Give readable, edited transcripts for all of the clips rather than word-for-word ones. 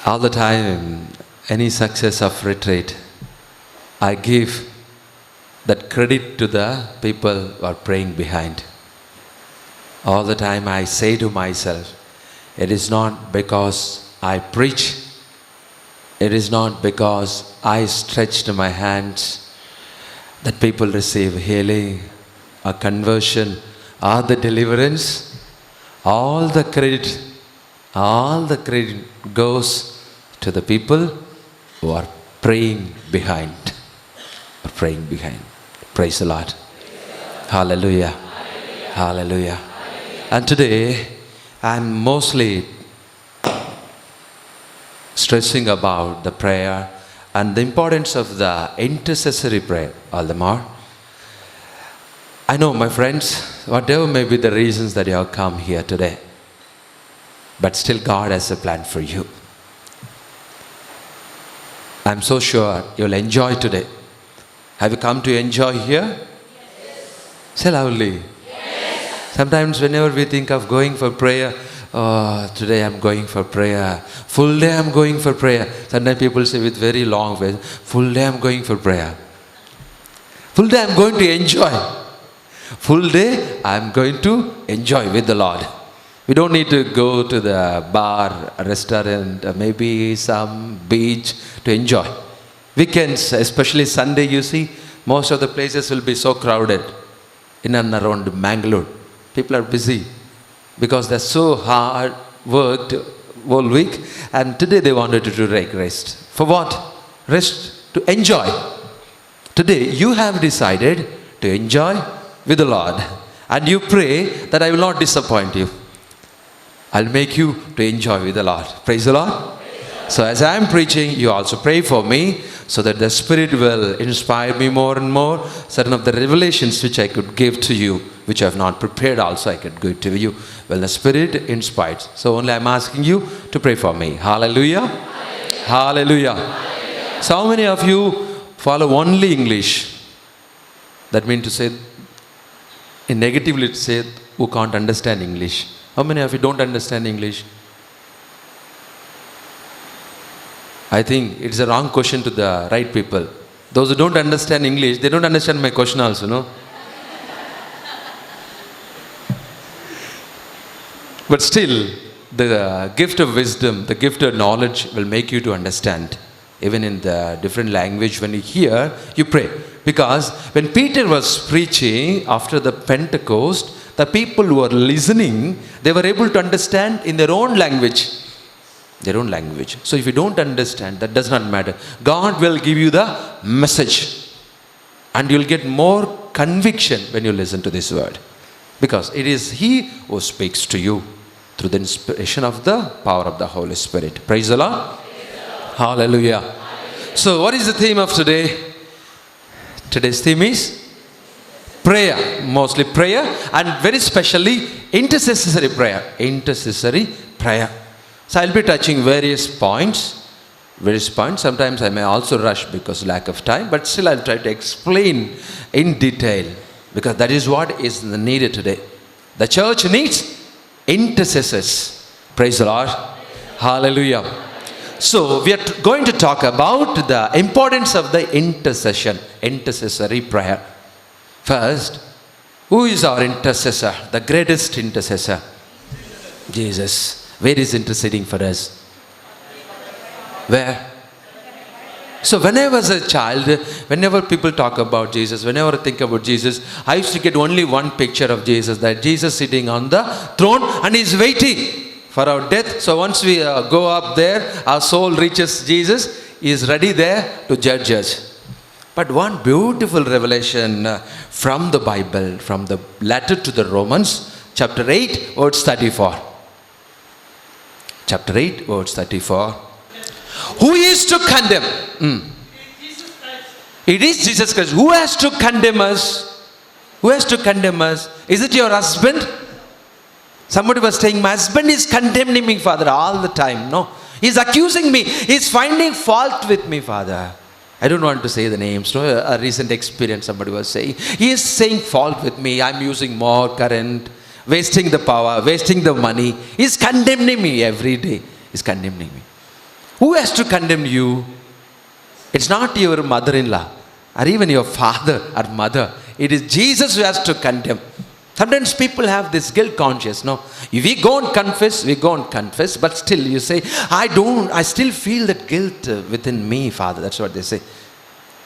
All the time, any success of retreat, I give that credit to the people who are praying behind. All the time I say to myself, it is not because I preach, it is not because I stretched my hands that people receive healing or conversion or the deliverance. All the credit goes to the people who are praying behind. Praise the Lord. Hallelujah. Hallelujah. And today, I'm mostly stressing about the prayer and the importance of the intercessory prayer all the more. I know, my friends, whatever may be the reasons that you have come here today, but still God has a plan for you. I'm so sure you'll enjoy today. Have you come to enjoy here? Yes. Say loudly. Yes. Sometimes whenever we think of going for prayer, oh, today I'm going for prayer. Full day I'm going for prayer. Sometimes people say with very long face, full day I'm going for prayer. Full day I'm going to enjoy. Full day I'm going to enjoy with the Lord. We don't need to go to the bar, restaurant, maybe some beach to enjoy. Weekends, especially Sunday, you see, most of the places will be so crowded in and around Mangalore. People are busy because they're so hard worked whole week, and today they wanted to take rest. For what? Rest to enjoy. Today you have decided to enjoy with the Lord, and you pray that I will not disappoint you. I'll make you to enjoy with the Lord. Praise the Lord. So as I am preaching, you also pray for me so that the Spirit will inspire me more and more. Certain of the revelations which I could give to you, which I have not prepared also, I could give to you. Well, the Spirit inspires. So only I am asking you to pray for me. Hallelujah. Hallelujah. Hallelujah. So how many of you follow only English? That means to say, in negatively to say, who can't understand English. How many of you don't understand English? I think it's a wrong question to the right people. Those who don't understand English, they don't understand my question also, no? But still, the gift of wisdom, the gift of knowledge will make you to understand. Even in the different language, when you hear, you pray. Because when Peter was preaching after the Pentecost, the people who were listening, they were able to understand in their own language. Their own language. So if you don't understand, that does not matter. God will give you the message. And you'll get more conviction when you listen to this word. Because it is He who speaks to you through the inspiration of the power of the Holy Spirit. Praise the Lord. Hallelujah. Hallelujah. So what is the theme of today? Today's theme is prayer. Mostly prayer, and very specially intercessory prayer. Intercessory prayer. So I'll be touching various points. Sometimes I may also rush because lack of time, but still I'll try to explain in detail, because that is what is needed today. The church needs intercessors. Praise the Lord. Hallelujah. So we are going to talk about the importance of the intercessory prayer. First, who is our intercessor? The greatest intercessor? Jesus. Where is interceding for us? Where? So when I was a child, whenever people talk about Jesus, whenever I think about Jesus, I used to get only one picture of Jesus, that Jesus sitting on the throne and He's waiting for our death. So once we go up there, our soul reaches Jesus, He is ready there to judge us. But one beautiful revelation from the Bible, from the letter to the Romans, chapter 8, verse 34. Chapter 8, verse 34. Who is to condemn? It is Jesus Christ. Who has to condemn us? Who has to condemn us? Is it your husband? Somebody was saying, my husband is condemning me, Father, all the time. No. He's accusing me. He's finding fault with me, Father. I don't want to say the names. No, a recent experience, somebody was saying. He is saying fault with me. I'm using more current, wasting the power, wasting the money. He's condemning me every day. He's condemning me. Who has to condemn you? It's not your mother-in-law or even your father or mother. It is Jesus who has to condemn. Sometimes people have this guilt conscious. No, if we go and confess, but still you say, I still feel that guilt within me, Father. That's what they say.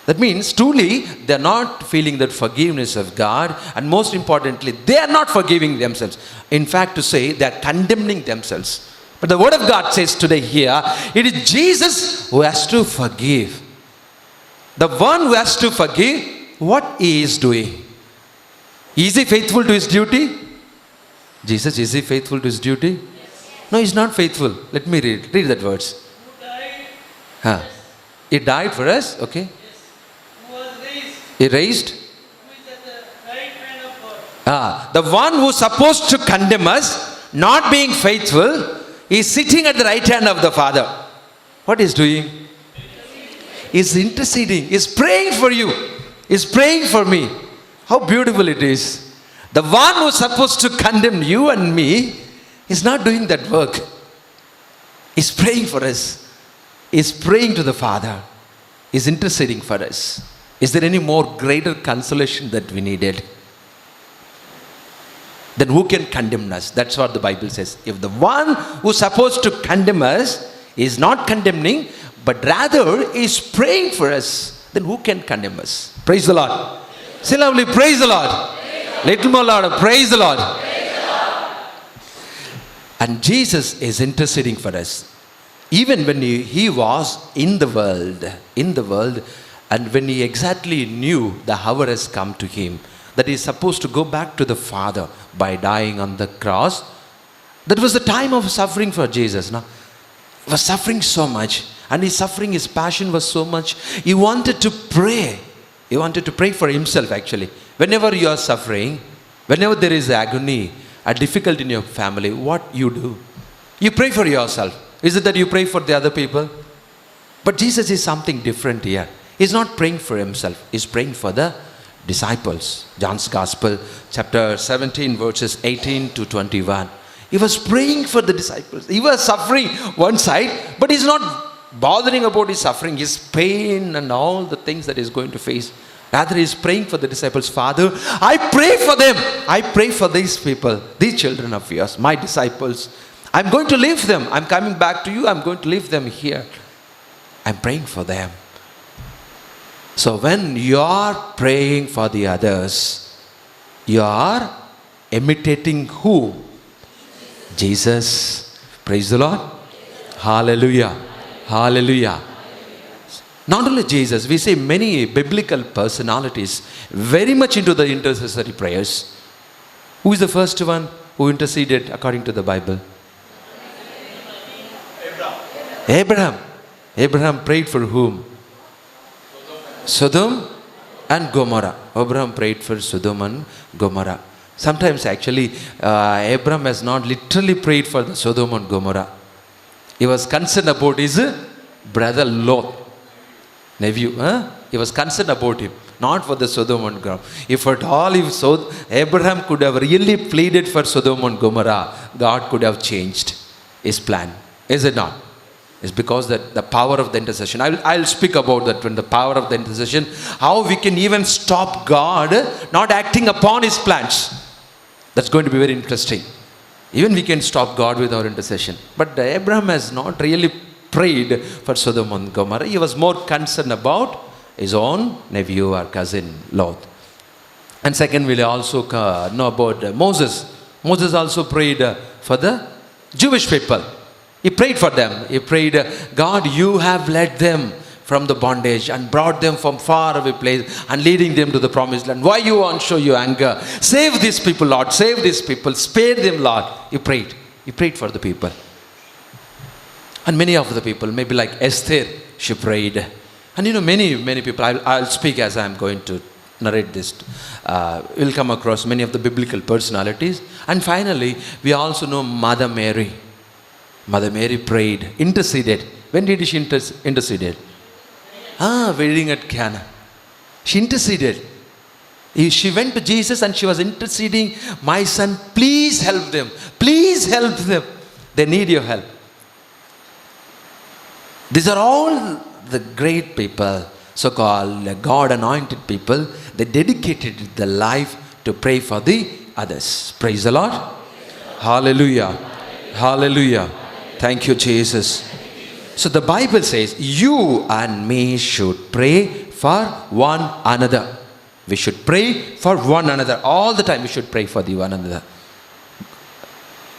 That means truly they are not feeling that forgiveness of God, and most importantly, they are not forgiving themselves. In fact, to say they are condemning themselves. But the word of God says today here, it is Jesus who has to forgive. The one who has to forgive, what he is doing. Is he faithful to his duty? Jesus, is he faithful to his duty? No, he's not faithful. Let me read that verse. He died for us, okay? He raised. The one who's supposed to condemn us, not being faithful, is sitting at the right hand of the Father. What is doing? Is interceding, is praying for you, is praying for me. How beautiful it is. The one who's supposed to condemn you and me is not doing that work. He's praying for us. He's praying to the Father. He's interceding for us. Is there any more greater consolation that we needed? Then who can condemn us? That's what the Bible says. If the one who's supposed to condemn us is not condemning, but rather is praying for us, then who can condemn us? Praise the Lord. Say loudly, praise the Lord. Little more louder, praise the Lord. And Jesus is interceding for us. Even when he was in the world, and when he exactly knew the hour has come to him, that he is supposed to go back to the Father by dying on the cross. That was the time of suffering for Jesus. He was suffering so much. And his suffering, his passion was so much. He wanted to pray. He wanted to pray for himself actually. Whenever you are suffering, whenever there is agony, a difficulty in your family, what you do? You pray for yourself. Is it that you pray for the other people? But Jesus is something different here. He's not praying for himself. He's praying for the disciples. John's Gospel, chapter 17, verses 18 to 21. He was praying for the disciples. He was suffering one side, but he's not bothering about his suffering, his pain and all the things that he's going to face. Rather, he's praying for the disciples. Father, I pray for them. I pray for these people, these children of yours, my disciples. I'm going to leave them. I'm coming back to you. I'm going to leave them here. I'm praying for them. So when you are praying for the others, you are imitating who? Jesus. Praise the Lord. Hallelujah. Hallelujah. Not only Jesus, we see many biblical personalities very much into the intercessory prayers. Who is the first one who interceded according to the Bible? Abraham. Abraham prayed for whom? Sodom and Gomorrah. Abraham prayed for Sodom and Gomorrah. Sometimes actually Abraham has not literally prayed for the Sodom and Gomorrah. He was concerned about his brother Lot, nephew. He was concerned about him, not for the Sodom and Gomorrah. If at all, Abraham could have really pleaded for Sodom and Gomorrah, God could have changed his plan. Is it not? It's because that the power of the intercession. I'll speak about that when the power of the intercession, how we can even stop God not acting upon his plans. That's going to be very interesting. Even we can stop God with our intercession. But Abraham has not really prayed for Sodom and Gomorrah. He was more concerned about his own nephew or cousin Lot. And second, we'll also know about Moses. Moses also prayed for the Jewish people. He prayed for them. He prayed, God, you have led them from the bondage and brought them from far away place and leading them to the promised land. Why you want to show your anger? Save these people, Lord. Save these people. Spare them, Lord. He prayed. He prayed for the people. And many of the people, maybe like Esther, she prayed. And many people, I'll speak as I'm going to narrate this. We'll come across many of the biblical personalities. And finally, we also know Mother Mary. Mother Mary prayed, interceded. When did she intercede? Wedding at Cana. She interceded. She went to Jesus and she was interceding. My son, please help them. Please help them. They need your help. These are all the great people, so-called God-anointed people. They dedicated their life to pray for the others. Praise the Lord. Hallelujah. Hallelujah. Thank you, Jesus. So the Bible says, you and me should pray for one another. We should pray for one another. All the time we should pray for the one another.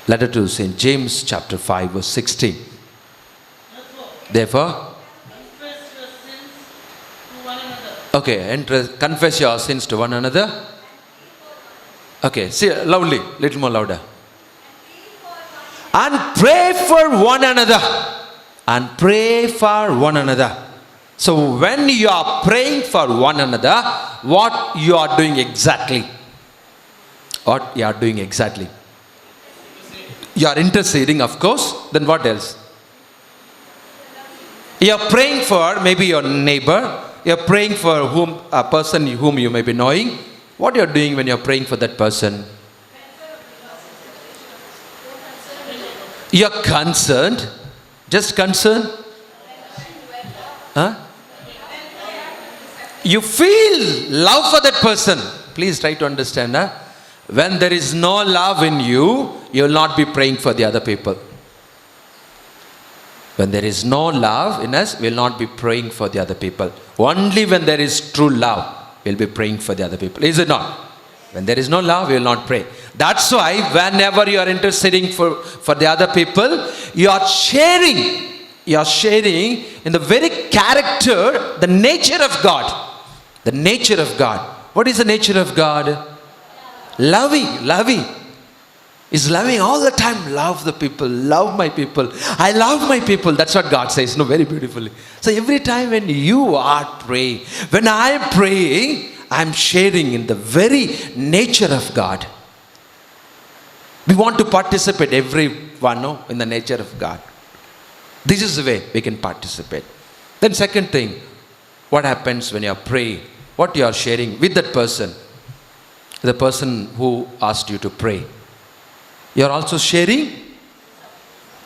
Letter to St. James chapter 5 verse 16. Therefore, confess your sins to one another. Okay, see loudly, little more louder. And pray for one another. And pray for one another. So when you are praying for one another, what you are doing exactly? What you are doing exactly? You are interceding, of course. Then what else? You are praying for maybe your neighbor. You are praying for a person whom you may be knowing. What you are doing when you are praying for that person? You are concerned. Just concerned. Huh? You feel love for that person. Please try to understand. Huh? When there is no love in you, you will not be praying for the other people. When there is no love in us, we will not be praying for the other people. Only when there is true love, we will be praying for the other people. Is it not? When there is no love, we will not pray. That's why whenever you are interceding for the other people, you are sharing in the very character, the nature of God. The nature of God. What is the nature of God? Loving. Is loving all the time. Love the people. Love my people. I love my people. That's what God says. No, very beautifully. So every time when you are praying, when I am praying, I am sharing in the very nature of God. We want to participate, everyone, in the nature of God. This is the way we can participate. Then second thing, what happens when you are praying? What you are sharing with that person, the person who asked you to pray. You are also sharing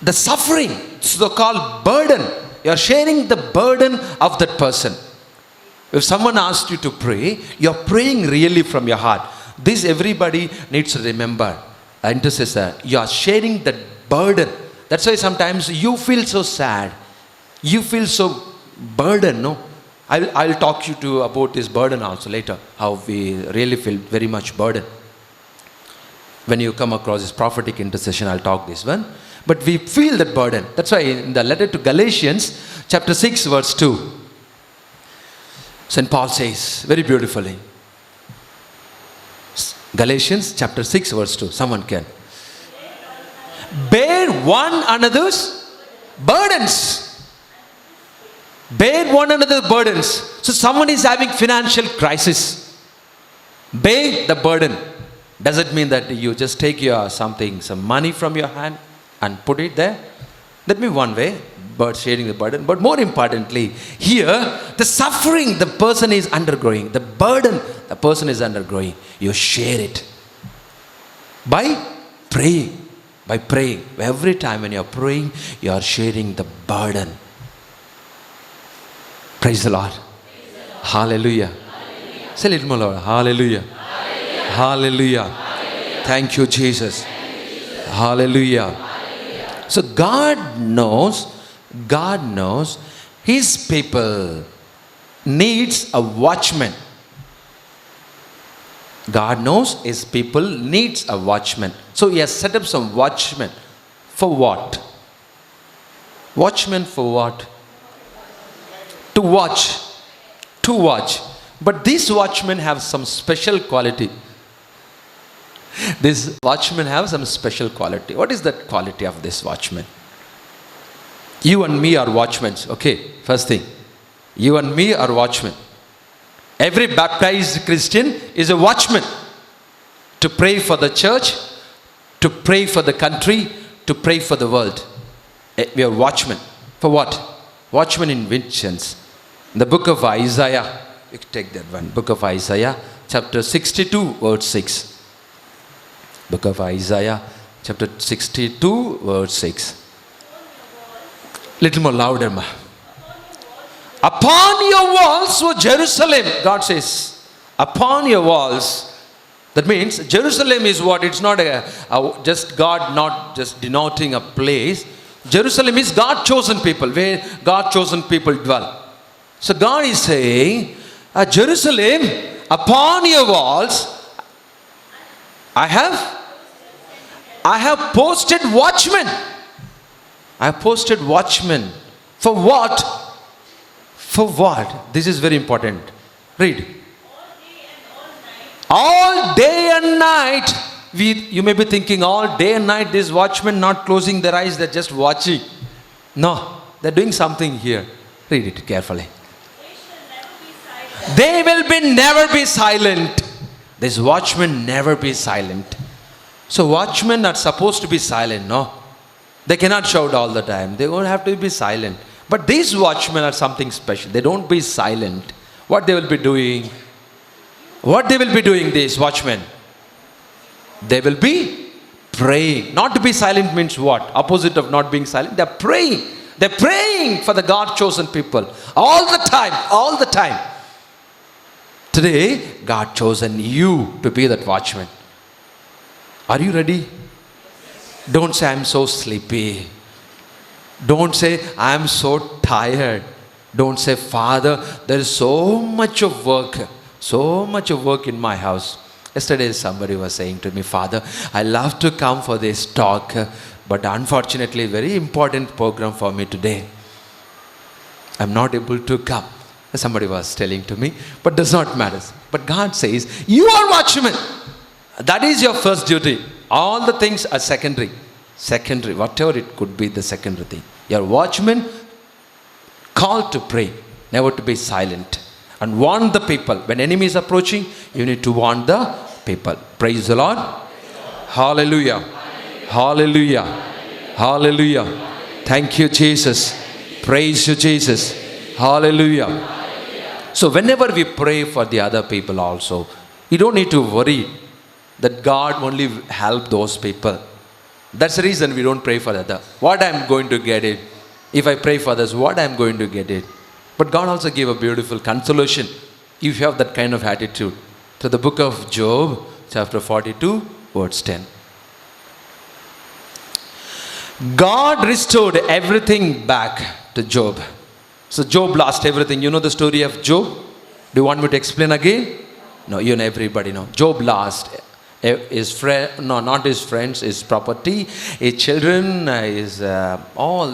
the suffering, so-called burden. You are sharing the burden of that person. If someone asked you to pray, you are praying really from your heart. This everybody needs to remember. Intercessor, you are sharing that burden. That's why sometimes you feel so sad. You feel so burdened, no? I'll talk to you about this burden also later. How we really feel very much burdened. When you come across this prophetic intercession, I'll talk this one. But we feel that burden. That's why in the letter to Galatians, chapter 6, verse 2, St. Paul says very beautifully. Galatians chapter 6, verse 2. Someone can. Bear one another's burdens. Bear one another's burdens. So someone is having financial crisis. Bear the burden. Does it mean that you just take some money from your hand and put it there? That may be one way, but sharing the burden. But more importantly, here, the suffering the person is undergoing, the burden the person is undergoing, you share it. By praying. By praying. Every time when you are praying, you are sharing the burden. Praise the Lord. Hallelujah. Say a little more louder. Hallelujah. Hallelujah. Thank you, Jesus. Hallelujah. So God knows His people needs a watchman. God knows His people needs a watchman. So He has set up some watchmen. For what? Watchmen for what? To watch. To watch. But these watchmen have some special quality. These watchmen have some special quality. What is that quality of this watchman? You and me are watchmen. Okay, first thing. You and me are watchmen. Every baptized Christian is a watchman. To pray for the church, to pray for the country, to pray for the world. We are watchmen. For what? Watchmen in which sense? In the book of Isaiah, you take that one. Book of Isaiah, chapter 62, verse 6. Book of Isaiah, chapter 62, verse 6. Little more louder, ma. Upon your walls, O Jerusalem, God says, upon your walls. That means Jerusalem is what? It's not just God, not just denoting a place. Jerusalem is God chosen people, where God chosen people dwell. So God is saying, Jerusalem, upon your walls, I have posted watchmen. I have posted watchmen. For what? For what? This is very important. Read. All day and night. You may be thinking, all day and night these watchmen not closing their eyes, they're just watching. No, they're doing something here. Read it carefully. They will never be silent. These watchmen never be silent. So watchmen are supposed to be silent, no? They cannot shout all the time. They won't have to be silent. But these watchmen are something special. They don't be silent. What they will be doing? What they will be doing, these watchmen? They will be praying. Not to be silent means what? Opposite of not being silent. They're praying. They're praying for the God chosen people. All the time. All the time. Today, God chosen you to be that watchman. Are you ready? Don't say, I'm so sleepy. Don't say, I'm so tired. Don't say, Father, there is so much of work. So much of work in my house. Yesterday somebody was saying to me, Father, I love to come for this talk, but unfortunately very important program for me today. I'm not able to come. Somebody was telling to me, but does not matter. But God says, you are watchman. That is your first duty. All the things are secondary. Secondary, whatever it could be, the secondary thing. Your watchman called to pray, never to be silent. And warn the people. When enemy is approaching, you need to warn the people. Praise the Lord. Hallelujah. Hallelujah. Hallelujah. Thank you, Jesus. Praise you, Jesus. Hallelujah. So whenever we pray for the other people also, you don't need to worry that God only help those people. That's the reason we don't pray for others. What I'm going to get it. If I pray for others, what I'm going to get it. But God also gave a beautiful consolation if you have that kind of attitude. To the book of Job, chapter 42, verse 10. God restored everything back to Job. So Job lost everything. You know the story of Job? Do you want me to explain again? No, you know, everybody know. Job lost his friend, no, not his friends, his property, his children,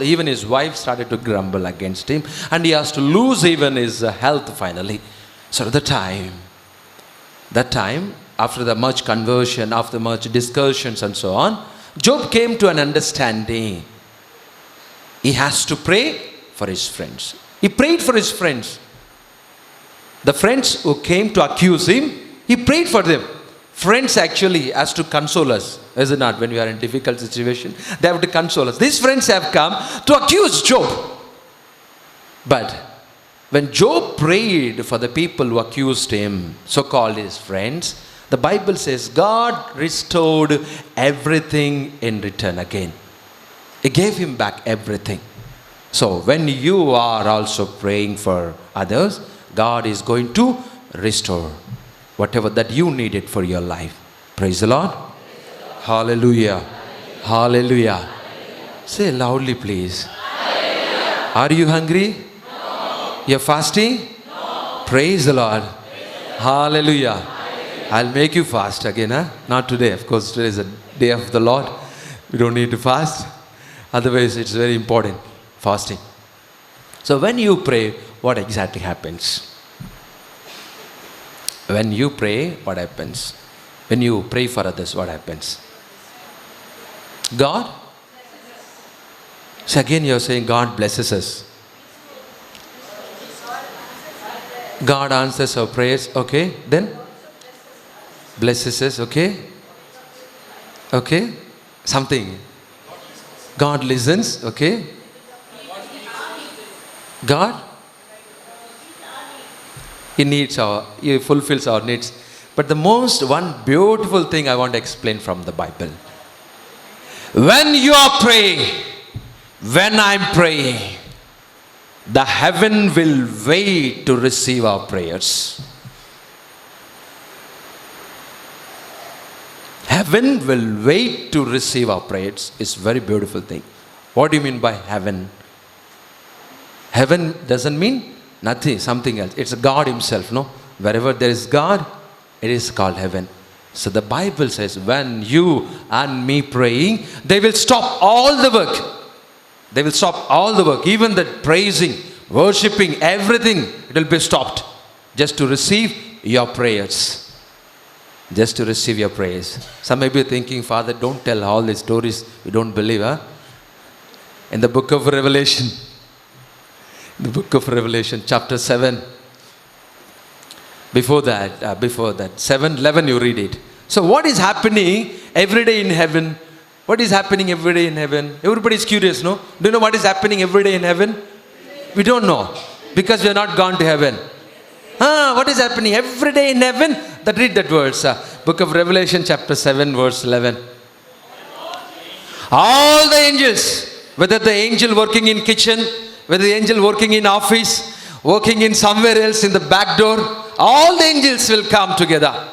even his wife started to grumble against him, and he has to lose even his health finally. So that time, after the much conversion, after much discussions and so on, Job came to an understanding. He has to pray for his friends. He prayed for his friends. The friends who came to accuse him, he prayed for them. Friends actually has to console us, is it not? When we are in difficult situation, they have to console us. These friends have come to accuse Job. But when Job prayed for the people who accused him, so-called his friends, the Bible says God restored everything in return again. He gave him back everything. So when you are also praying for others, God is going to restore whatever that you needed for your life. Praise the Lord. Hallelujah. Hallelujah. Hallelujah. Say loudly, please. Hallelujah. Are you hungry? No. You're fasting? No. Praise the Lord. Hallelujah. Hallelujah. I'll make you fast again, huh? Not today. Of course, today is a day of the Lord. We don't need to fast. Otherwise, it's very important. Fasting. So when you pray, what exactly happens? When you pray, what happens? When you pray for others, what happens? God? So again you're saying God blesses us. God answers our prayers. Okay, then? Blesses us, okay? Okay? Something. God listens, okay? God? He fulfills our needs. But the one beautiful thing I want to explain from the Bible. When you are praying, when I'm praying, The heaven will wait to receive our prayers. Heaven will wait to receive our prayers. It's a very beautiful thing. What do you mean by heaven? Heaven doesn't mean nothing, something else. It's God himself, no? Wherever there is God, it is called heaven. So the Bible says, when you and me praying, they will stop all the work. They will stop all the work. Even the praising, worshipping, everything, it will be stopped. Just to receive your prayers. Just to receive your prayers. Some may be thinking, Father, don't tell all these stories you don't believe, huh? In the book of Revelation, chapter 7. Before that, 7:11 you read it. So what is happening every day in heaven? What is happening every day in heaven? Everybody is curious, no? Do you know what is happening every day in heaven? We don't know. Because we have not gone to heaven. What is happening every day in heaven? Read that verse. Book of Revelation chapter 7 verse 11. All the angels, whether the angel working in kitchen, whether the angel working in office, working in somewhere else in the back door, all the angels will come together.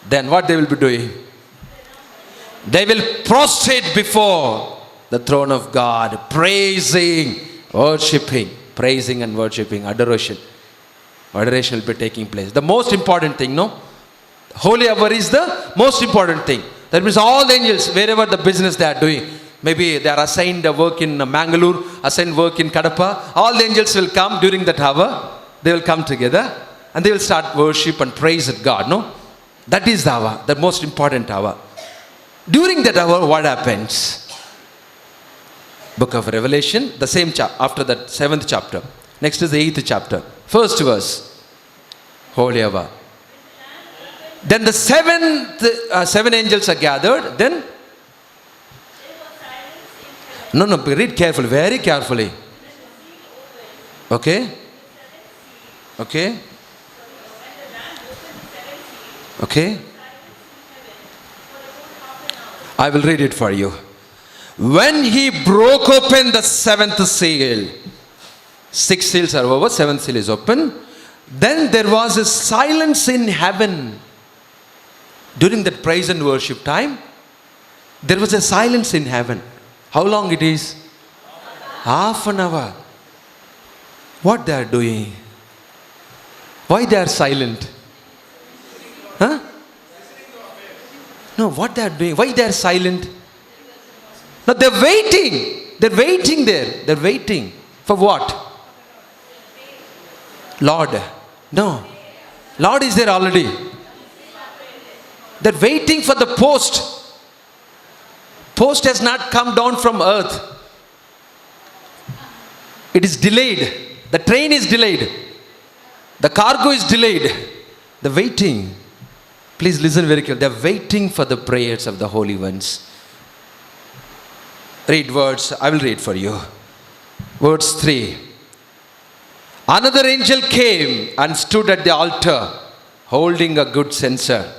Then what they will be doing? They will prostrate before the throne of God, praising, worshipping, praising and worshipping, adoration. Adoration will be taking place. The most important thing, no? Holy hour is the most important thing. That means all the angels, wherever the business they are doing, maybe they are assigned work in Mangalore, assigned work in Kadapa, all the angels will come during that hour. They will come together and they will start worship and praise at God, no? That is the hour, the most important hour. During that hour, what happens? Book of Revelation, the same chapter, after that 7th chapter. Next is the 8th chapter. First verse, holy hour. Then the seven angels are gathered. Then, no, read carefully, very carefully. Okay? Okay? Okay? I will read it for you. When he broke open the 7th seal, 6 seals are over, 7th seal is open. Then there was a silence in heaven. During that praise and worship time, there was a silence in heaven. How long it is? Half an hour. What they are doing? Why they are silent? Huh? No, what they are doing? Why they are silent? No, they're waiting. They're waiting there. They're waiting. For what? Lord. No. Lord is there already. They're waiting for the post. Post has not come down from earth. It is delayed. The train is delayed. The cargo is delayed. They're waiting. Please listen very carefully. They're waiting for the prayers of the holy ones. Read words. I will read for you. Verse 3. Another angel came and stood at the altar, holding a good censer.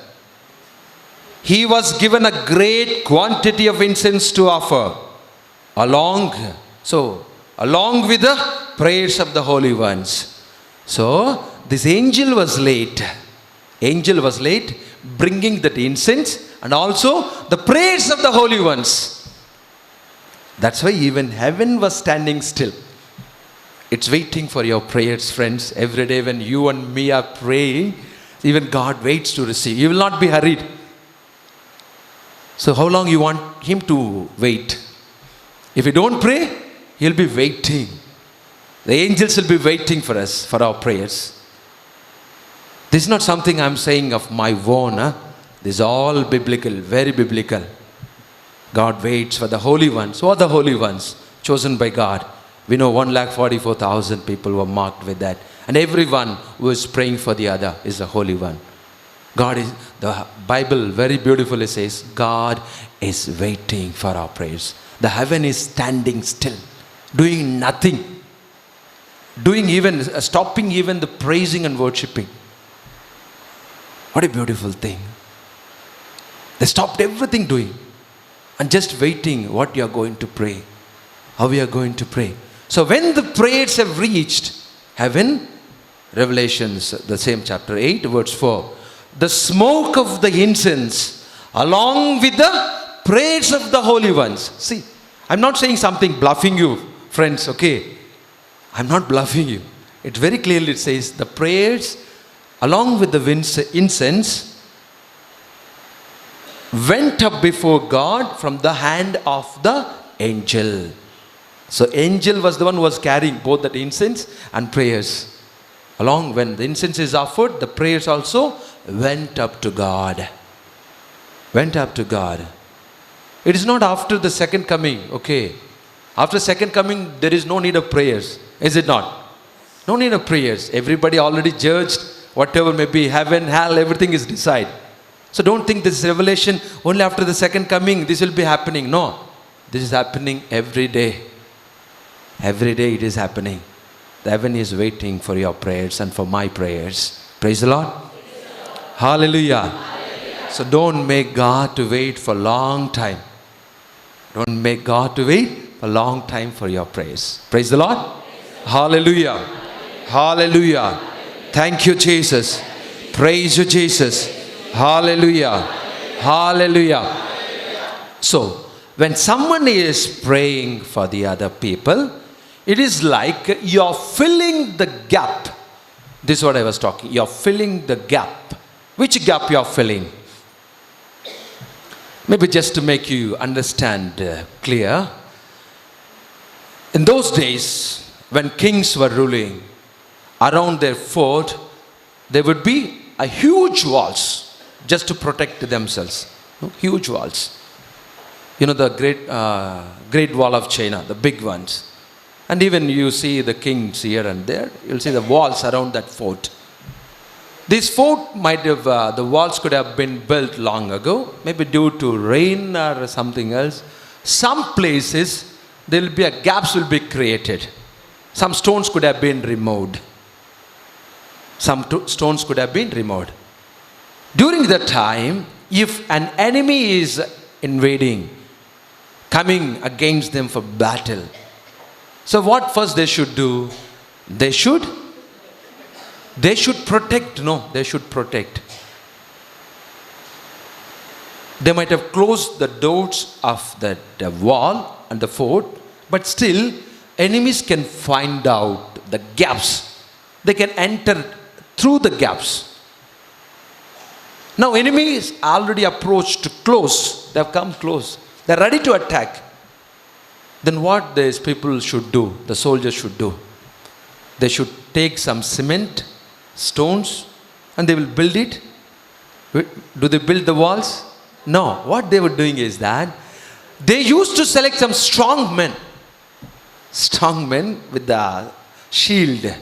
He was given a great quantity of incense to offer, along with the prayers of the holy ones. So, this angel was late. Angel was late, bringing that incense and also the prayers of the holy ones. That's why even heaven was standing still. It's waiting for your prayers, friends. Every day when you and me are praying, even God waits to receive. He will not be hurried. So how long you want him to wait? If you don't pray, he'll be waiting. The angels will be waiting for us, for our prayers. This is not something I'm saying of my own. This is all biblical, very biblical. God waits for the holy ones. Who are the holy ones? Chosen by God. We know 144,000 people were marked with that. And everyone who is praying for the other is a holy one. The Bible very beautifully says, God is waiting for our prayers. The heaven is standing still, doing nothing. Stopping even the praising and worshipping. What a beautiful thing. They stopped everything doing and just waiting what you are going to pray. How we are going to pray. So when the prayers have reached heaven, Revelations, the same chapter 8, verse 4, the smoke of the incense along with the prayers of the holy ones. See, I'm not saying something bluffing you, friends, okay? I'm not bluffing you. It very clearly says the prayers along with the incense went up before God from the hand of the angel. So angel was the one who was carrying both the incense and prayers. Along when the incense is offered, the prayers also went up to God. Went up to God. It is not after the second coming, okay? After second coming, there is no need of prayers. Is it not? No need of prayers. Everybody already judged. Whatever may be, heaven, hell, everything is decided. So don't think this revelation only after the second coming, this will be happening. No. This is happening every day. Every day it is happening. The heaven is waiting for your prayers and for my prayers. Praise the Lord. Hallelujah. Hallelujah. So don't make God to wait for a long time. Don't make God to wait for a long time for your prayers. Praise the Lord. Hallelujah. Hallelujah. Thank you, Jesus. Praise you, Jesus. Hallelujah. Hallelujah. So, when someone is praying for the other people, it is like you're filling the gap. This is what I was talking. You're filling the gap. Which gap you're filling? Maybe just to make you understand clear. In those days, when kings were ruling, around their fort, there would be a huge walls just to protect themselves. Huge walls. You know the Great Wall of China, the big ones. And even you see the kings here and there, you'll see the walls around that fort. This fort might have, the walls could have been built long ago, maybe due to rain or something else. Some places, there will be gaps will be created. Some stones could have been removed. Some stones could have been removed. During that time, if an enemy is invading, coming against them for battle, so what first they should do? They should protect. No, they should protect. They might have closed the doors of the wall and the fort, but still enemies can find out the gaps. They can enter through the gaps. Now enemies already approached close. They have come close. They are ready to attack. Then what these people should do, the soldiers should do? They should take some cement, stones, and they will build it. Do they build the walls? No. What they were doing is that they used to select some strong men with the shield.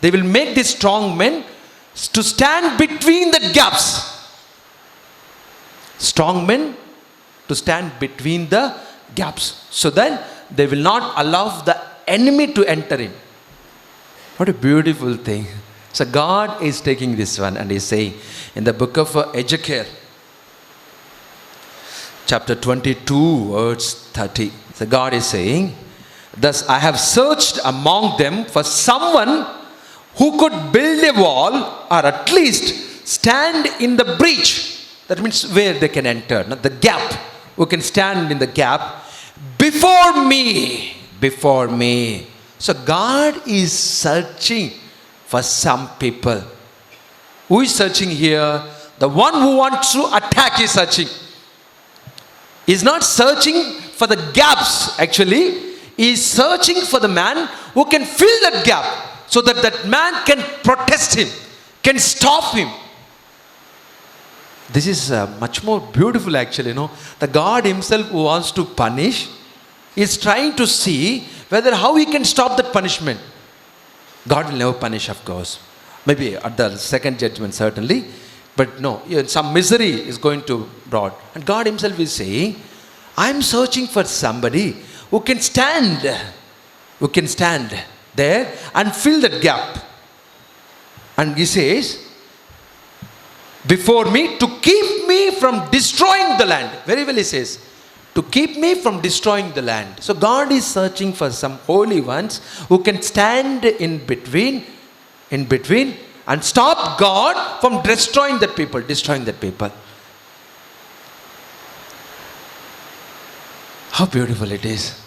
They will make these strong men to stand between the gaps. Strong men to stand between the gaps. So then they will not allow the enemy to enter in. What a beautiful thing. So God is taking this one and is saying in the book of Ezekiel, chapter 22, verse 30. So God is saying, thus I have searched among them for someone who could build a wall or at least stand in the breach. That means where they can enter, not the gap. Who can stand in the gap before me. Before me. So God is searching for some people. Who is searching here? The one who wants to attack is searching. He's not searching for the gaps actually. He is searching for the man who can fill that gap so that that man can protest him, can stop him. This is much more beautiful actually, you know. The God himself who wants to punish is trying to see whether how he can stop that punishment. God will never punish, of course. Maybe at the second judgment certainly. But no, some misery is going to brought. And God himself is saying, I am searching for somebody who can stand there and fill that gap. And he says, before me, to keep me from destroying the land. Very well he says, to keep me from destroying the land. So God is searching for some holy ones who can stand in between and stop God from destroying that people. How beautiful it is.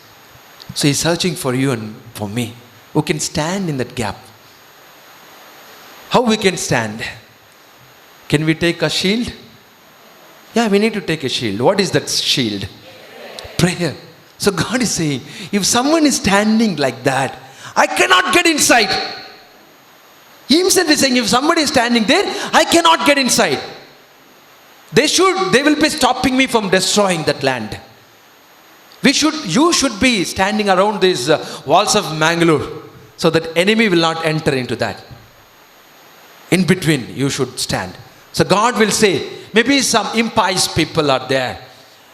So He's searching for you and for me, who can stand in that gap. How we can stand? Can we take a shield? Yeah, we need to take a shield. What is that shield? Prayer. So God is saying, if someone is standing like that, I cannot get inside. He Himself is saying, if somebody is standing there, I cannot get inside. They will be stopping me from destroying that land. You should be standing around these walls of Mangalore, so that enemy will not enter into that. In between, you should stand. So God will say, maybe some impious people are there.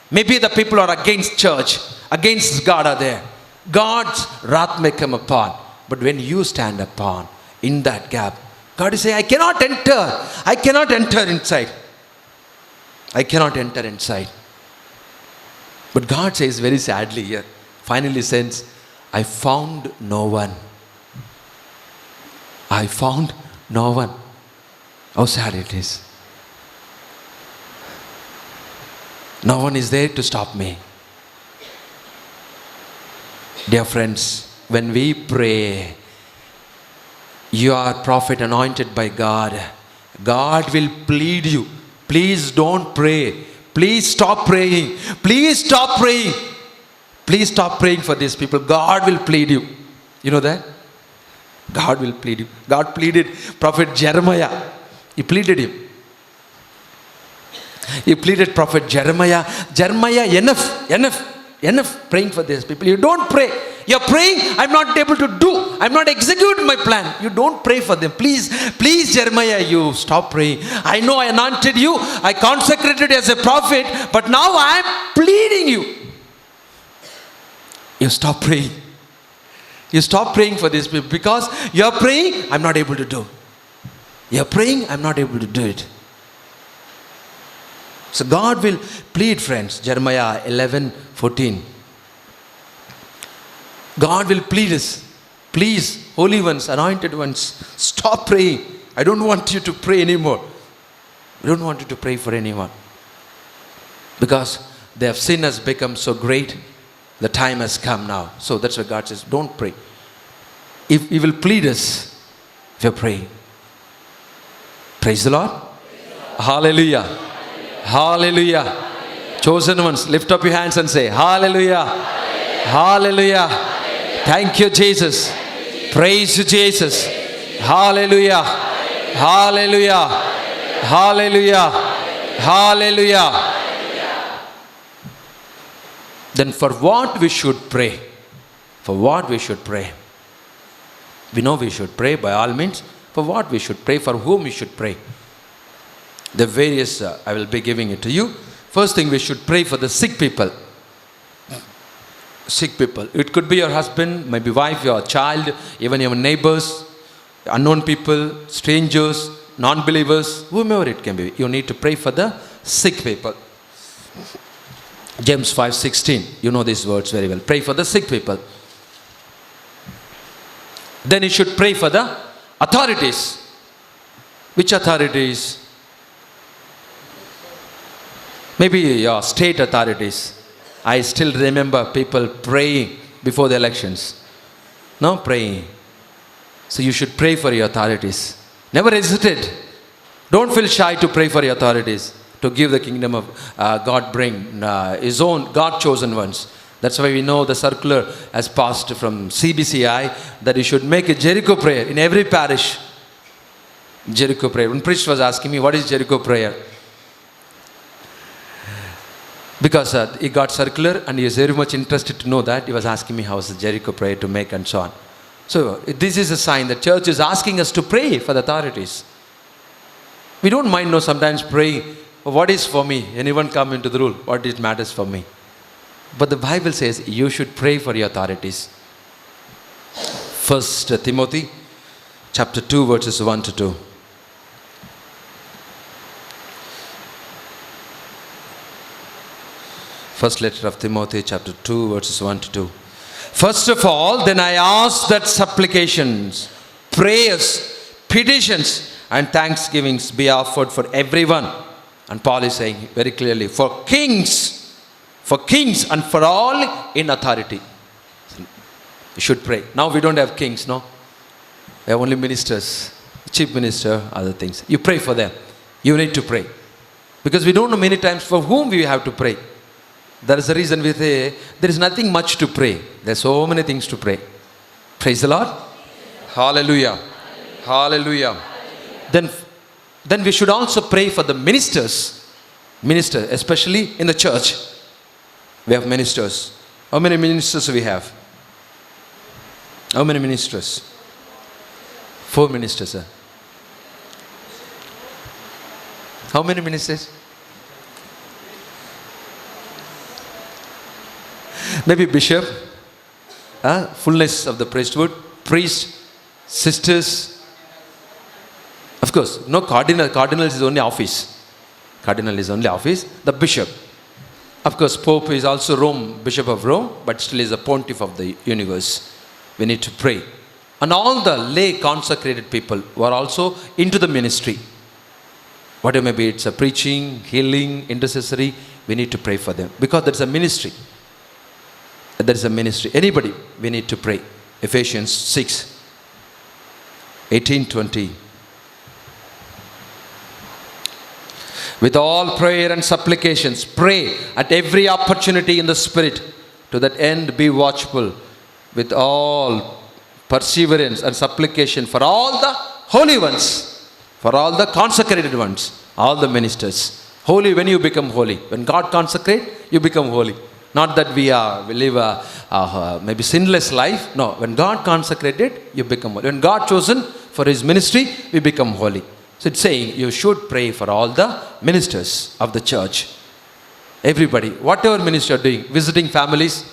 Maybe the people are against church, against God are there. God's wrath may come upon. But when you stand upon, in that gap, God is saying, I cannot enter. I cannot enter inside. I cannot enter inside. But God says very sadly here, finally says, I found no one. I found no one. How sad it is. No one is there to stop me. Dear friends, when we pray, you are prophet anointed by God. God will plead you. Please don't pray. Please stop praying. Please stop praying. Please stop praying for these people. God will plead you. You know that? God will plead you. God pleaded Prophet Jeremiah. He pleaded him. He pleaded Prophet Jeremiah. Jeremiah, enough praying for these people. You don't pray. You're praying, I'm not able to do. I'm not executing my plan. You don't pray for them. Please, Jeremiah, you stop praying. I know I anointed you. I consecrated you as a prophet. But now I'm pleading you. You stop praying. You stop praying for these people because you're praying, I'm not able to do. You're praying, I'm not able to do it. So God will plead, friends. Jeremiah 11:14. God will plead us. Please, holy ones, anointed ones, stop praying. I don't want you to pray anymore. I don't want you to pray for anyone. Because their sin has become so great, the time has come now. So that's why God says, don't pray. If He will plead us, if you're praying. Praise the Lord. Hallelujah. Hallelujah. Hallelujah. Chosen ones, lift up your hands and say, Hallelujah. Hallelujah. Hallelujah. Thank you, Jesus. Praise you, Jesus. Hallelujah. Hallelujah. Hallelujah. Hallelujah. Then for what we should pray? For what we should pray? We know we should pray by all means. For what we should pray? For whom we should pray? The various, I will be giving it to you. First thing, we should pray for the sick people. Sick people. It could be your husband, maybe wife, your child, even your neighbors, unknown people, strangers, non-believers, whomever it can be. You need to pray for the sick people. James 5:16. You know these words very well. Pray for the sick people. Then you should pray for the authorities. Which authorities? Maybe your state authorities. I still remember people praying before the elections. No, praying. So you should pray for your authorities. Never hesitate. Don't feel shy to pray for your authorities. To give the kingdom of God bring His own God-chosen ones. That's why we know the circular has passed from CBCI that you should make a Jericho prayer in every parish. Jericho prayer. One priest was asking me, what is Jericho prayer? Because he got circular and he is very much interested to know that. He was asking me how is the Jericho prayer to make and so on. So this is a sign that church is asking us to pray for the authorities. We don't mind sometimes praying, what is for me? Anyone come into the rule, what it matters for me. But the Bible says you should pray for your authorities. 1 Timothy chapter 2 verses 1 to 2. First letter of Timothy, chapter 2, verses 1 to 2. First of all, then I ask that supplications, prayers, petitions, and thanksgivings be offered for everyone. And Paul is saying very clearly, for kings and for all in authority. You should pray. Now we don't have kings, no? We have only ministers, chief minister, other things. You pray for them. You need to pray. Because we don't know many times for whom we have to pray. That is the reason we say there is nothing much to pray. There are so many things to pray. Praise the Lord. Hallelujah. Hallelujah. Then we should also pray for the ministers, especially in the church. We have ministers. How many ministers do we have? How many ministers? 4 ministers, sir. How many ministers? Maybe bishop, fullness of the priesthood, priest, sisters. Of course, no cardinal. Cardinal is only office. Cardinal is only office. The bishop. Of course, Pope is also Rome, Bishop of Rome, but still is a pontiff of the universe. We need to pray. And all the lay consecrated people who are also into the ministry. Whatever may be, it's a preaching, healing, intercessory, we need to pray for them. Because there's a ministry. There is a ministry. Anybody, we need to pray. Ephesians 6, 18-20. With all prayer and supplications, pray at every opportunity in the Spirit. To that end, be watchful with all perseverance and supplication for all the holy ones, for all the consecrated ones, all the ministers. Holy when you become holy. When God consecrates, you become holy. Not that we live a maybe sinless life. No, when God consecrated, you become holy. When God chosen for His ministry, we become holy. So it's saying you should pray for all the ministers of the church. Everybody, whatever ministry you are doing, visiting families,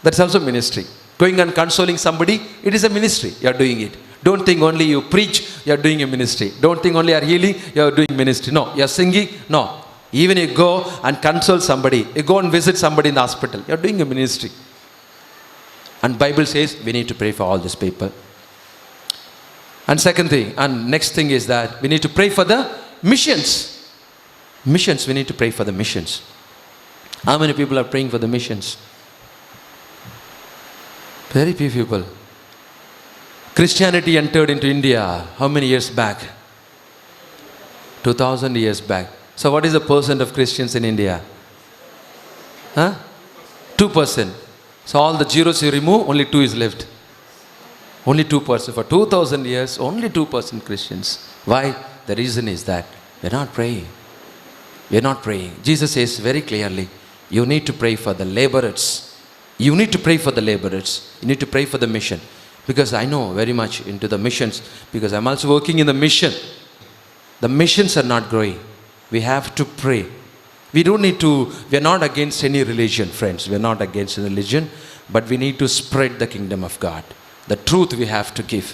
that's also ministry. Going and consoling somebody, it is a ministry. You are doing it. Don't think only you preach, you are doing a ministry. Don't think only you are healing, you are doing ministry. No, you are singing. No. Even you go and console somebody, you go and visit somebody in the hospital, you are doing a ministry. And Bible says we need to pray for all these people. And second thing, and next thing is that we need to pray for the missions. Missions, we need to pray for the missions. How many people are praying for the missions? Very few people. Christianity entered into India how many years back? 2000 years back. So what is the percent of Christians in India? 2%. So all the zeros you remove, only 2 is left. Only 2%. For 2000 years, only 2% Christians. Why? The reason is that we're not praying. We're not praying. Jesus says very clearly, you need to pray for the laborers. You need to pray for the laborers. You need to pray for the mission. Because I know very much into the missions. Because I'm also working in the mission. The missions are not growing. We have to pray. We are not against any religion, friends. We are not against religion. But we need to spread the kingdom of God. The truth we have to give.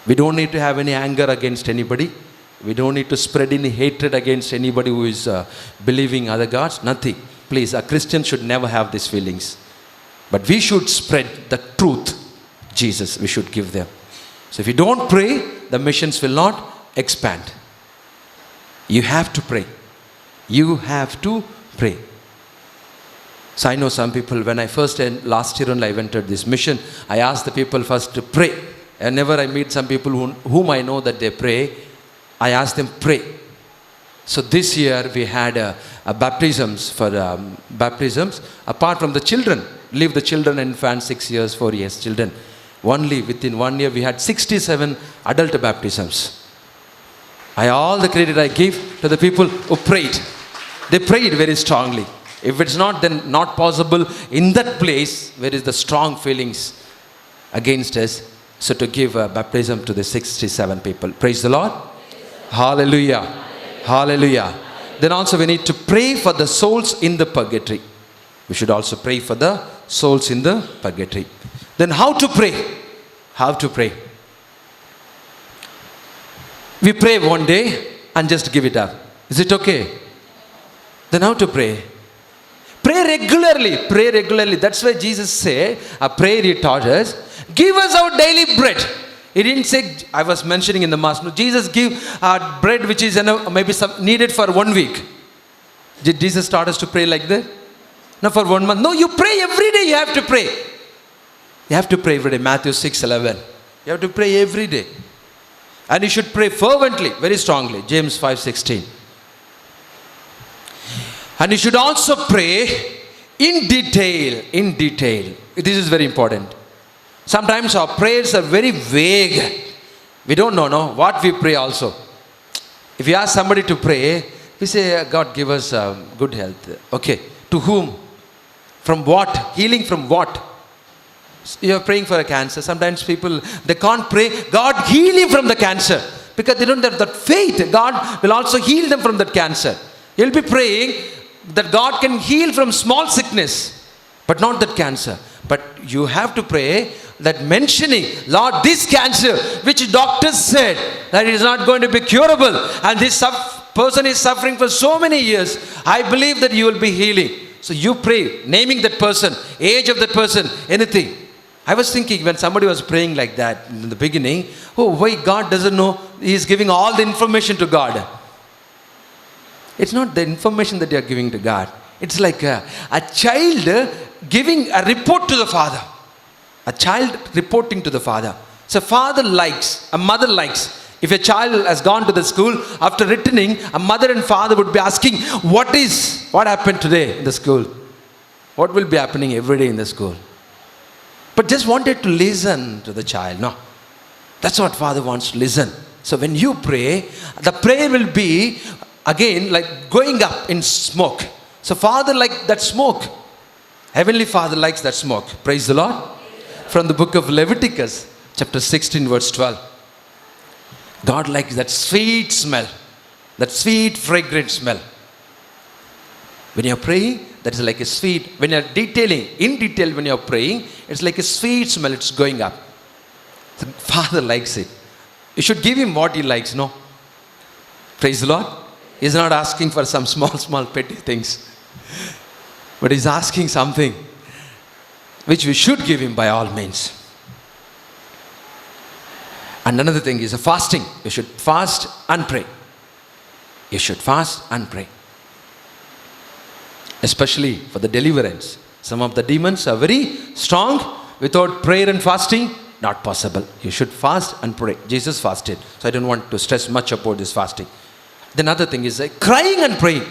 We don't need to have any anger against anybody. We don't need to spread any hatred against anybody who is believing other gods. Nothing. Please, a Christian should never have these feelings. But we should spread the truth. Jesus, we should give them. So if you don't pray, the missions will not expand. You have to pray. You have to pray. So I know some people, when I last year only I entered this mission, I asked the people first to pray. And whenever I meet some people whom I know that they pray, I ask them pray. So this year we had baptisms apart from the children. Leave the children, infants, 6 years, 4 years children. Only within 1 year we had 67 adult baptisms. All the credit I give to the people who prayed. They prayed very strongly. If it's not, then not possible in that place where is the strong feelings against us. So to give baptism to the 67 people. Praise the Lord. Hallelujah. Hallelujah. Then also we need to pray for the souls in the purgatory. We should also pray for the souls in the purgatory. Then how to pray? How to pray? We pray one day and just give it up. Is it okay? Then how to pray? Pray regularly. Pray regularly. That's why Jesus said, a prayer he taught us, give us our daily bread. He didn't say, I was mentioning in the Mass, no, Jesus give bread which is maybe needed for 1 week. Did Jesus taught us to pray like that? No, for 1 month. No, you pray every day. You have to pray. You have to pray every day. Matthew 6:11. You have to pray every day. And you should pray fervently, very strongly. James 5:16. And you should also pray in detail. In detail. This is very important. Sometimes our prayers are very vague. We don't know what we pray also. If you ask somebody to pray, we say, God give us good health. Okay. To whom? From what? Healing from what? You are praying for a cancer. Sometimes people, they can't pray, God heal him from the cancer. Because they don't have that faith. God will also heal them from that cancer. You'll be praying that God can heal from small sickness, but not that cancer. But you have to pray that mentioning, Lord, this cancer, which doctors said that it is not going to be curable, and this person is suffering for so many years, I believe that you will be healing. So you pray, naming that person, age of that person, anything. I was thinking when somebody was praying like that in the beginning, oh, why God doesn't know? He is giving all the information to God. It's not the information that you are giving to God. It's like a child giving a report to the father. A child reporting to the father. So father likes, a mother likes. If a child has gone to the school, after returning, a mother and father would be asking, what happened today in the school? What will be happening every day in the school? But just wanted to listen to the child. No. That's what father wants to listen. So when you pray, the prayer will be, again, like going up in smoke. So father likes that smoke. Heavenly Father likes that smoke. Praise the Lord. From the book of Leviticus, chapter 16, verse 12. God likes that sweet smell, that sweet fragrant smell. When you're praying, that is like a sweet, when you're detailing, in detail when you're praying, it's like a sweet smell, it's going up. The Father likes it. You should give him what he likes, no? Praise the Lord. He's not asking for some small petty things. But he's asking something which we should give him by all means. And another thing is a fasting. You should fast and pray. You should fast and pray. Especially for the deliverance. Some of the demons are very strong. Without prayer and fasting, not possible. You should fast and pray. Jesus fasted. So I don't want to stress much about this fasting. Then another thing is like crying and praying.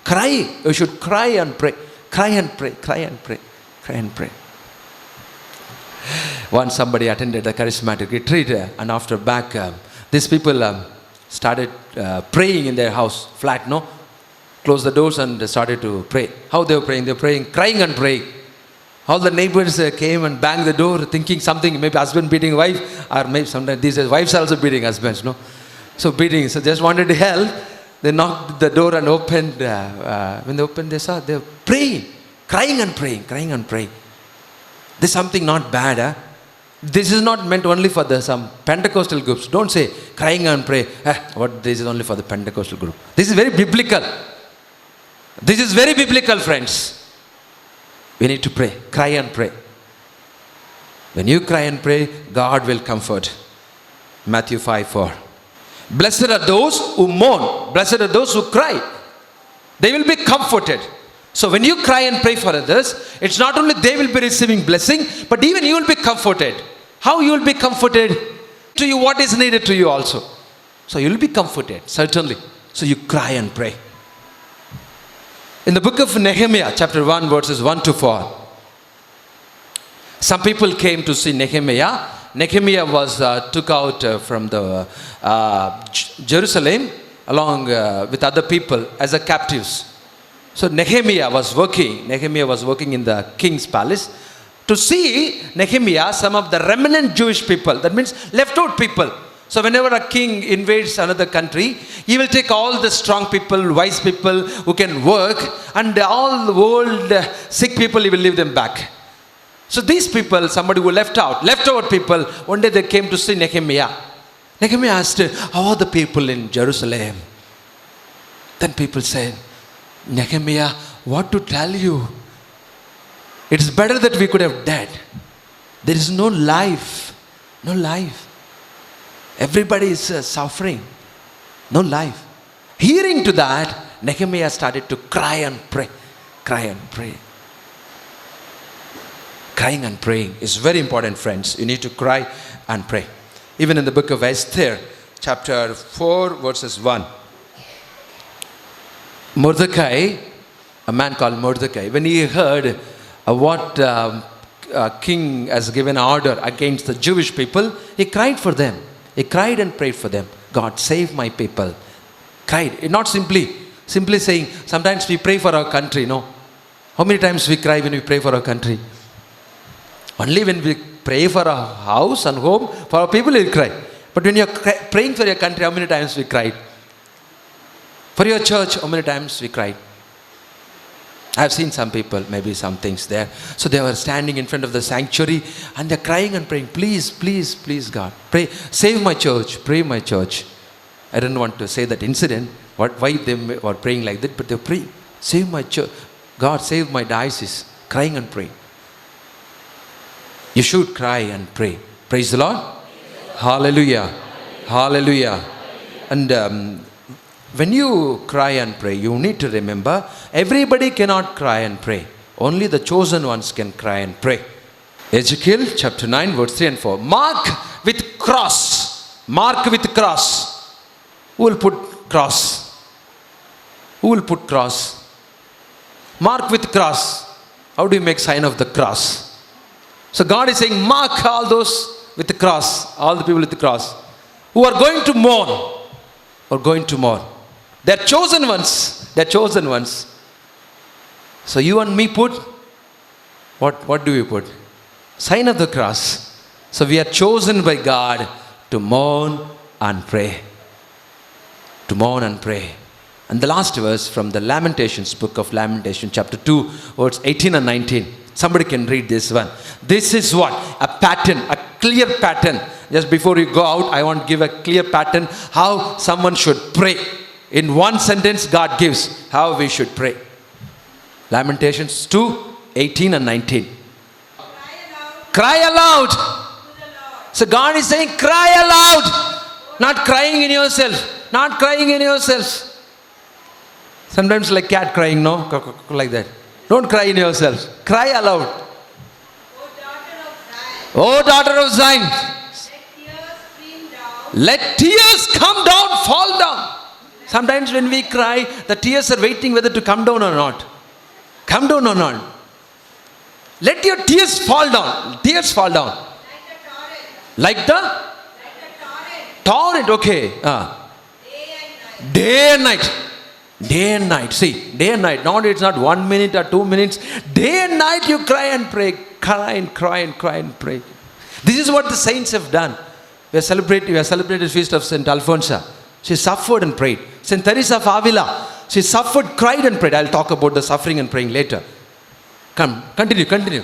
Cry. You should cry and pray. Cry and pray. Cry and pray. Cry and pray. Once somebody attended a charismatic retreat and after back, these people started praying in their house, flat, no? Closed the doors and started to pray. How they were praying? They were praying, crying and praying. All the neighbors came and banged the door thinking something, maybe husband beating wife, or maybe sometimes these days wives are also beating husbands, no? So beating, so just wanted to help. They knocked the door and opened. When they opened, they saw they were praying, crying and praying, crying and praying. This is something not bad. This is not meant only for some Pentecostal groups. Don't say crying and pray. This is only for the Pentecostal group. This is very biblical. This is very biblical, friends. We need to pray. Cry and pray. When you cry and pray, God will comfort. Matthew 5:4. Blessed are those who mourn. Blessed are those who cry. They will be comforted. So when you cry and pray for others, it's not only they will be receiving blessing, but even you will be comforted. How you will be comforted? To you, what is needed to you also. So you will be comforted, certainly. So you cry and pray. In the book of Nehemiah, chapter 1, verses 1 to 4. Some people came to see Nehemiah. Nehemiah was took out from the Jerusalem along with other people as a captives. So Nehemiah was working in the king's palace to see Nehemiah, some of the remnant Jewish people, that means left out people. So whenever a king invades another country, he will take all the strong people, wise people who can work, and all the old sick people, he will leave them back. So these people, somebody who left out people, one day they came to see Nehemiah. Nehemiah asked, how are the people in Jerusalem? Then people said, Nehemiah, what to tell you? It's better that we could have died. There is no life. No life. Everybody is suffering. No life. Hearing to that, Nehemiah started to cry and pray. Cry and pray. Crying and praying is very important, friends. You need to cry and pray. Even in the book of Esther, chapter 4, verses 1. Mordecai, a man called Mordecai, when he heard what king has given order against the Jewish people, he cried for them. He cried and prayed for them. God, save my people. Cried. Not simply saying, sometimes we pray for our country, no? How many times we cry when we pray for our country? Only when we pray for our house and home, for our people, we cry. But when you're praying for your country, how many times we cried? For your church, how many times we cried? I have seen some people, maybe some things there. So they were standing in front of the sanctuary and they're crying and praying, please, please, please God, pray, save my church, pray my church. I don't want to say that incident, why they were praying like that, but they're praying, save my church, God, save my diocese, crying and praying. You should cry and pray. Praise the Lord. Hallelujah. Hallelujah. And when you cry and pray, you need to remember, everybody cannot cry and pray. Only the chosen ones can cry and pray. Ezekiel chapter 9, verse 3 and 4. Mark with cross. Mark with cross. Who will put cross? Who will put cross? Mark with cross. How do you make sign of the cross? So God is saying, mark all those with the cross. All the people with the cross. Who are going to mourn. Or going to mourn. They're chosen ones. They're chosen ones. So you and me put, what do we put? Sign of the cross. So we are chosen by God to mourn and pray. To mourn and pray. And the last verse from the Lamentations, book of Lamentation, chapter 2, verse 18 and 19. Somebody can read this one. This is what? A pattern, a clear pattern. Just before you go out, I want to give a clear pattern how someone should pray. In one sentence, God gives how we should pray. Lamentations 2, 18 and 19. Cry aloud. So God is saying, cry aloud. Not crying in yourself. Not crying in yourself. Sometimes like cat crying, no? Like that. Don't cry in yourself. Cry aloud. O daughter of Zion. Let tears come down, fall down. Sometimes when we cry, the tears are waiting whether to come down or not. Come down or not. Let your tears fall down. Tears fall down. Like the torrent. Okay. Day and night. Day and night. See, day and night. Not it's not 1 minute or 2 minutes. Day and night you cry and pray. Cry and cry and cry and pray. This is what the saints have done. We have celebrated the feast of Saint Alfonso. She suffered and prayed. Saint Teresa of Avila. She suffered, cried and prayed. I'll talk about the suffering and praying later. Come, continue.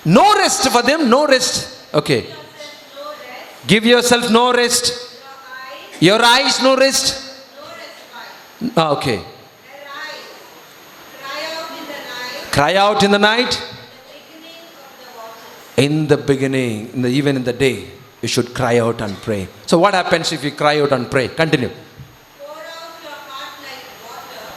No rest for them, no rest. Okay. Give yourself no rest. Your eyes no rest. Okay. Cry out in the night. In the beginning, even in the day, you should cry out and pray. So what happens if you cry out and pray? Continue.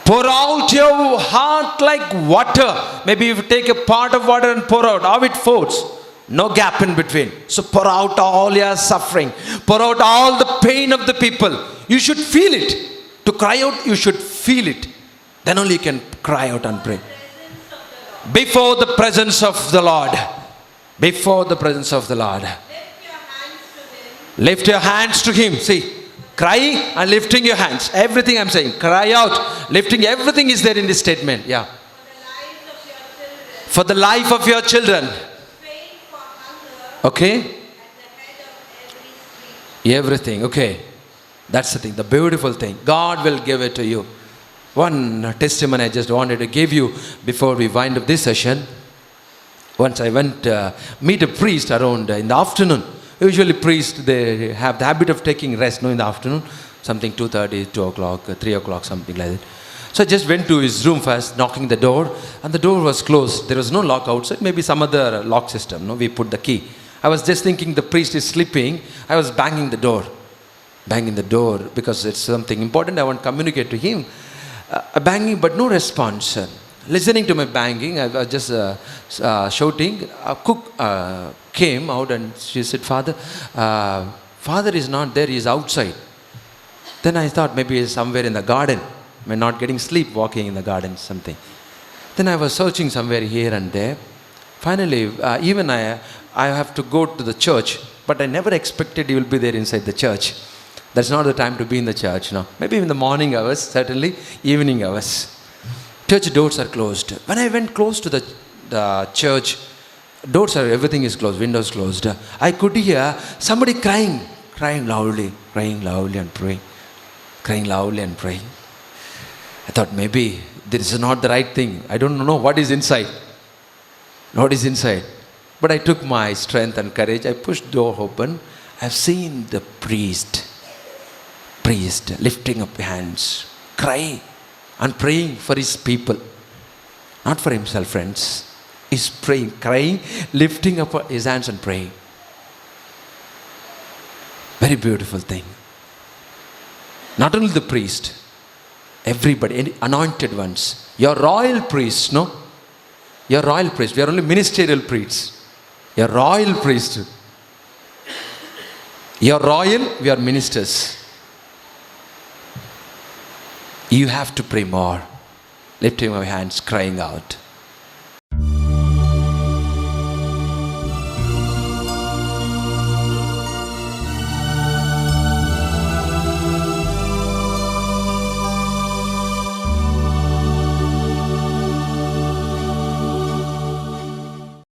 Pour out your heart like water. Maybe if you take a pot of water and pour out, how it flows. No gap in between. So pour out all your suffering. Pour out all the pain of the people. You should feel it. To cry out, you should feel it. Then only you can cry out and pray. Before the presence of the Lord. Before the presence of the Lord. Lift your hands to Him. See, crying and lifting your hands. Everything I'm saying. Cry out. Lifting. Everything is there in this statement. Yeah. For the life of your children. Okay. Everything. Okay. That's the thing, the beautiful thing. God will give it to you. One testimony I just wanted to give you before we wind up this session. Once I went meet a priest around in the afternoon. Usually priests, they have the habit of taking rest in the afternoon. Something 2:30, 2 o'clock, 3 o'clock, something like that. So I just went to his room first, knocking the door, and the door was closed. There was no lock outside, maybe some other lock system. No, we put the key. I was just thinking the priest is sleeping. I was banging the door because it's something important. I want to communicate to him. Banging, but no response. Listening to my banging, I was just shouting. A cook came out and she said, Father is not there, he is outside. Then I thought maybe he's somewhere in the garden. I'm not getting sleep, walking in the garden, something. Then I was searching somewhere here and there. Finally, even I have to go to the church, but I never expected he will be there inside the church. That's not the time to be in the church, no. Maybe in the morning hours, certainly evening hours. Church doors are closed. When I went close to the church, everything is closed, windows closed. I could hear somebody crying loudly and praying. I thought maybe this is not the right thing. I don't know what is inside. But I took my strength and courage. I pushed door open. I've seen the priest lifting up hands, crying and praying for his people. Not for himself, friends. He's praying, crying, lifting up his hands and praying. Very beautiful thing. Not only the priest, everybody, any anointed ones. You're royal priests, no? You're royal priests. We are only ministerial priests. You're royal priests. You're royal, we are ministers. You have to pray more. Lifting my hands, crying out.